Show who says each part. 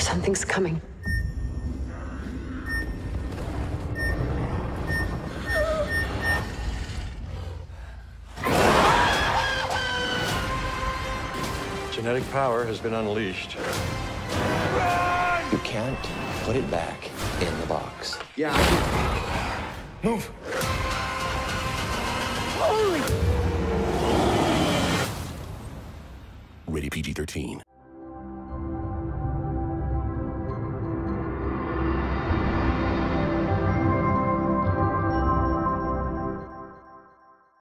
Speaker 1: Something's coming.
Speaker 2: Genetic power has been unleashed.
Speaker 3: You can't put it back in the box.
Speaker 4: Yeah, I can.
Speaker 3: Move!
Speaker 1: Holy!
Speaker 5: Rated PG-13.